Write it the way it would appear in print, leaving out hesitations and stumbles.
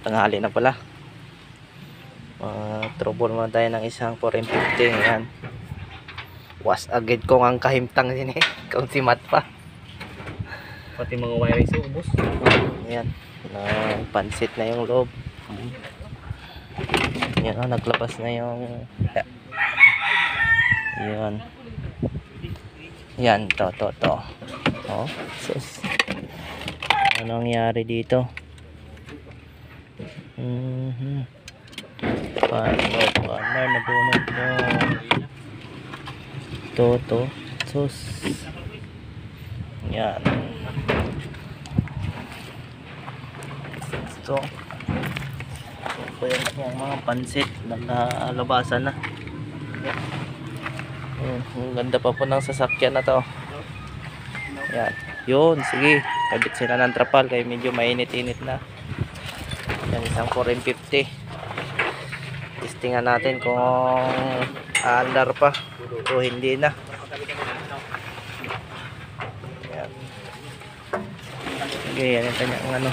Tanghali na pala. Trouble muna tayo ng isang 450. Ayan. Was agad ko ang kahimtang din eh. Kung si Mat pa. Pati mga wiring sa ubos. Ayan. Pansit na yung loob. Ayan, naglabas na yung ayan. Yan, to. Oh, sus. Ano nangyari dito? Partner, nabunod mo. To. Sus. Yan. Ito. So, yung mga pansit naglabasan na. Ang ganda pa po ng sasakyan na to. Yan. Yun, sige. Kabit sila ng trapal kaya medyo mainit-init na. Yan, isang 450. Testingan natin kung aandar pa o hindi na. Yan. Okay, yan yung kanyang ano.